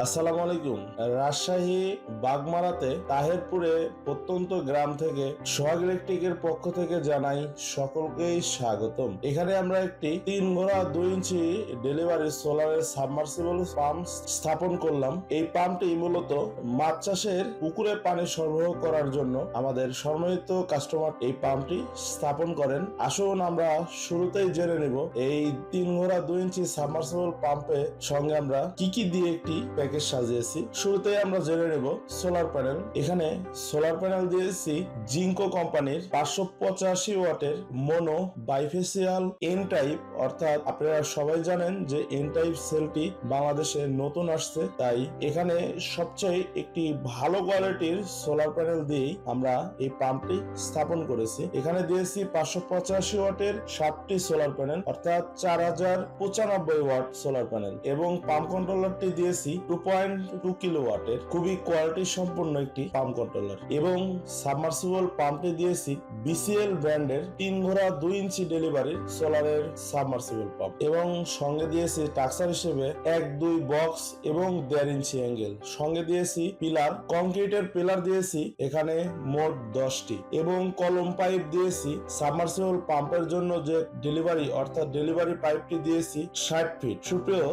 আসসালামু আলাইকুম। রাজশাহী বাগমারাতে তাহেরপুরে প্রত্যন্ত গ্রাম থেকে সোহাগ ইলেকট্রিকের পক্ষ থেকে জানাই সকলকেই স্বাগতম। এখানে আমরা একটি 3 ঘোড়া 2 ইঞ্চি ডেলিভারি সোলারের সাবমার্সিবল পাম্প স্থাপন করলাম। এই পাম্পটি মূলত মাছ চাষের পুকুরে পানি সরবরাহ করার জন্য আমাদের সম্মানিত কাস্টমার এই পাম্পটি স্থাপন করেন। আসুন আমরা শুরুতেই জেনে নেব এই 3 ঘোড়া 2 ইঞ্চি সাবমার্সিবল পাম্পের সঙ্গে আমরা কি দিয়ে একটি প্যাকেজ সাজিয়েছি। শুরুতে আমরা জেনে নেব সোলার প্যানেল। এখানে সোলার প্যানেল দিয়েছি জিঙ্কো কোম্পানির 585 ওয়াটের মোনো বাইফেসিয়াল এন টাইপ, অর্থাৎ আপনারা সবাই জানেন যে এন টাইপ সেলটি বাংলাদেশে নতুন আসছে, তাই এখানে সবচেয়ে একটি ভালো কোয়ালিটির সোলার প্যানেল দিয়েই আমরা এই পাম্পটি স্থাপন করেছি। এখানে দিয়েছি 585 ওয়াটের 7টি সোলার প্যানেল, অর্থাৎ 4095 ওয়াট সোলার প্যানেল, এবং পাম্প কন্ট্রোলারটি দিয়েছি 2.2 কিলোওয়াটের খুবই কোয়ালিটি সম্পন্ন একটি পাম্প কন্ট্রোলার, এবং সাবমার্সিবল পাম্পটি দিয়েছি বিসিএল ব্র্যান্ডের 3 ঘোড়া 2 ইঞ্চি ডেলিভারি সোলারের সাবমার্সিবল পাম্প, এবং সঙ্গে দিয়েছি টাক্সার হিসেবে 1-2 বক্স এবং 1.5 ইঞ্চি অ্যাঙ্গেল। সঙ্গে দিয়েছি পিলার, কংক্রিটের পিলার দিয়েছি এখানে মোট 10টি, এবং কলম পাইপ দিয়েছি সাবমার্সিবল পাম্পের জন্য যে ডেলিভারি অর্থাৎ ডেলিভারি পাইপটি দিয়েছি 60 ফিট। সুপ্রিয়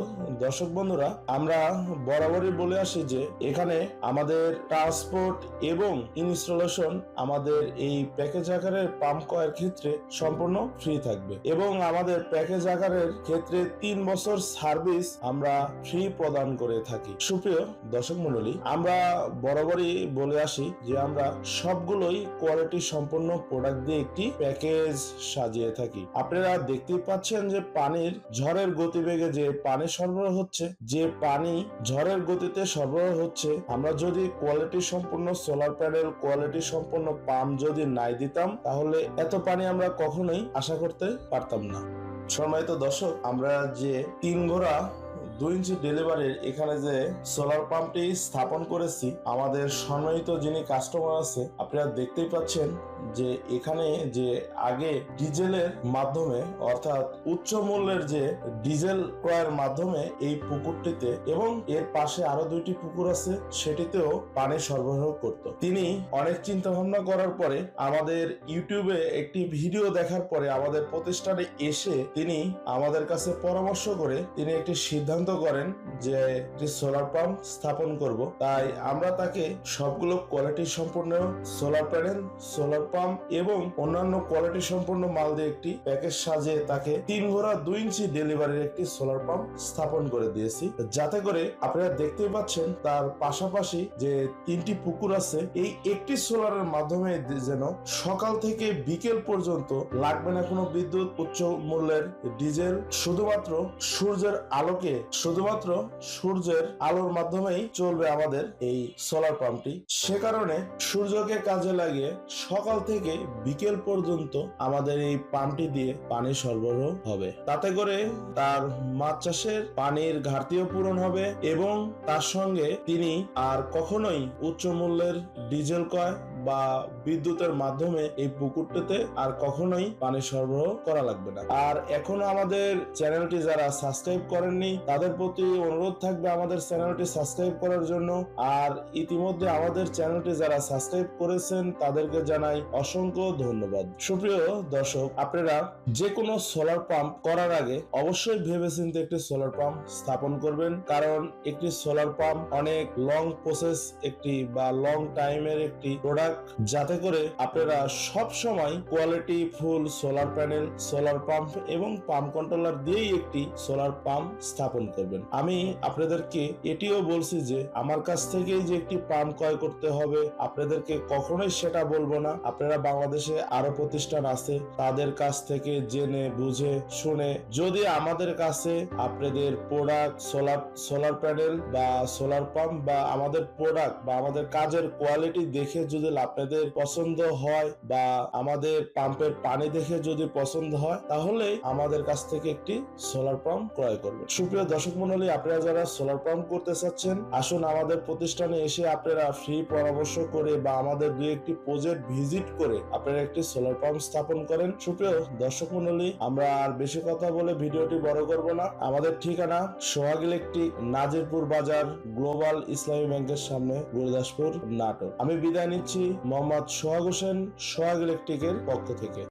দর্শক বন্ধুরা, আমরা বরাবরই বলে আসি যে এখানে আমাদের ট্রান্সপোর্ট এবং ইনস্টলেশন আমাদের এই প্যাকেজ আকারের পাম্প ক্রয়ের ক্ষেত্রে সম্পূর্ণ ফ্রি থাকবে, এবং আমাদের প্যাকেজ আকারের ক্ষেত্রে 3 বছর সার্ভিস আমরা ফ্রি প্রদান করে থাকি। সুপ্রিয় দর্শক মণ্ডলী, আমরা বরাবরই বলে আসি যে আমরা সবগুলোই কোয়ালিটি সম্পন্ন প্রোডাক্ট দিয়ে একটি প্যাকেজ সাজিয়ে থাকি। আপনারা দেখতেই পাচ্ছেন যে পানির ঝড়ের গতিবেগে যে পানি সরবরাহ হচ্ছে, যে পানি ঝড়ের গতিতে সরবরাহ হচ্ছে, আমরা যদি কোয়ালিটি সম্পূর্ণ সোলার প্যানেল, কোয়ালিটি সম্পূর্ণ পাম্প যদি নাই দিতাম, তাহলে এত পানি আমরা কখনোই আশা করতে পারতাম না। সম্মানিত দর্শক, আমরা যে 3 ঘোড়া 2 ইঞ্চি ডেলিভারির এখানে যে সোলার পাম্পটি স্থাপন করেছি, আমাদের সম্মানিত যিনি কাস্টমার আছে আপনারা দেখতেই পাচ্ছেন যে এখানে যে আগে ডিজেলের মাধ্যমে অর্থাৎ উচ্চ মূল্যের যে ডিজেল ক্রয়ের মাধ্যমে এই পুকুরটিতে এবং এর পাশে আরো 2টি পুকুর আছে সেটিতেও পানি সরবরাহ করত। তিনি অনেক চিন্তা ভাবনা করার পরে আমাদের ইউটিউবে একটি ভিডিও দেখার পরে আমাদের প্রতিষ্ঠানে এসে তিনি আমাদের কাছে পরামর্শ করে তিনি একটি সিদ্ধান্ত করেন যে একটি সোলার পাম্প স্থাপন করব। তাই আমরা তাকে সবগুলো কোয়ালিটি সম্পন্ন সোলার প্যানেল, সোলার পাম্প এবং অন্যান্য কোয়ালিটি সম্পন্ন মাল দিয়ে একটি প্যাকেজ সাজিয়ে তাকে 3 ঘোড়া 2 ইঞ্চি ডেলিভারির একটি সোলার পাম্প স্থাপন করে দিয়েছি, যাতে করে আপনারা দেখতেই পাচ্ছেন তার পাশাপাশি যে 3টি পুকুর আছে, এই একটি সোলারের মাধ্যমে যেন সকাল থেকে বিকেল পর্যন্ত লাগবে না কোনো বিদ্যুৎ, উচ্চ মূল্যের ডিজেল, শুধুমাত্র সূর্যের আলোকে, শুধুমাত্র সূর্যের আলোর মাধ্যমেই চলবে আমাদের এই সোলার পাম্পটি। সে কারণে সূর্যকে কাজে লাগিয়ে সকাল থেকে বিকেল পর্যন্ত আমাদের এই পাম্পটি দিয়ে পানি সরবরাহ হবে, তাতে করে তার মাছ চাষের পানির ঘাটতিও পূরণ হবে, এবং তার সঙ্গে তিনি আর কখনোই উচ্চ মূল্যের ডিজেল ক্রয় বা বিদ্যুতের মাধ্যমে এই পুকুরটিতে আর কখনোই পানি সরবরাহ করা লাগবে না। আর এখনো আমাদের চ্যানেলটি যারা সাবস্ক্রাইব করেননি তাদের প্রতি অনুরোধ থাকবে আমাদের চ্যানেলটি সাবস্ক্রাইব করার জন্য, আর ইতিমধ্যে আমাদের চ্যানেলটি যারা সাবস্ক্রাইব করেছেন তাদেরকে জানাই অসংখ্য ধন্যবাদ। সুপ্রিয় দর্শক, আপনারা যে কোনো সোলার পাম্প করার আগে অবশ্যই ভেবেচিন্তে একটি সোলার পাম্প স্থাপন করবেন, কারণ একটি সোলার পাম্প অনেক লং প্রসেস একটি বা লং টাইমের একটি প্রোডাক্ট, যাতে করে আপনারা সব সময় quality full solar panel, solar pump এবং পাম্প কন্ট্রোলার দিয়েই একটি সোলার পাম্প স্থাপন করবেন। আমি আপনাদেরকে এটিও বলছি যে আমার কাছ থেকেই যে একটি পাম্প ক্রয় করতে হবে আপনাদেরকে কখনোই সেটা বলবো না। আপনারা বাংলাদেশে আরো প্রতিষ্ঠান আছে, তাদের কাছ থেকে জেনে বুঝে শুনে যদি আমাদের কাছে আপনাদের প্রোডাক্ট সোলার প্যানেল বা সোলার পাম্প বা আমাদের প্রোডাক্ট বা আমাদের কাজের কোয়ালিটি দেখে যদি আপনাদের পছন্দ হয় বা আমাদের পাম্পের পানি দেখে যদি পছন্দ হয় তাহলে আমাদের কাছ থেকে একটি সোলার পাম্প ক্রয় করবেন। সুপ্রিয় দর্শক মণ্ডলী, আপনারা যারা সোলার পাম্প করতে চাচ্ছেন আসুন আমাদের প্রতিষ্ঠানে এসে আপনারা ফ্রি পরামর্শ করে বা আমাদের দুই একটি প্রজেক্ট ভিজিট করে আপনারা একটি সোলার পাম্প স্থাপন করেন। সুপ্রিয় দর্শক মণ্ডলী, আমরা আর বেশি কথা বলে ভিডিওটি বড় করব না। আমাদের ঠিকানা সোহাগ ইলেকট্রিক, নাজিরপুর বাজার, গ্লোবাল ইসলামী ব্যাংকের সামনে, গুরুদাসপুর, নাটোর। আমি বিদায় নিচ্ছি মোহাম্মদ সোহাগ হোসেন, সোহাগ ইলেকট্রিকের পক্ষ থেকে।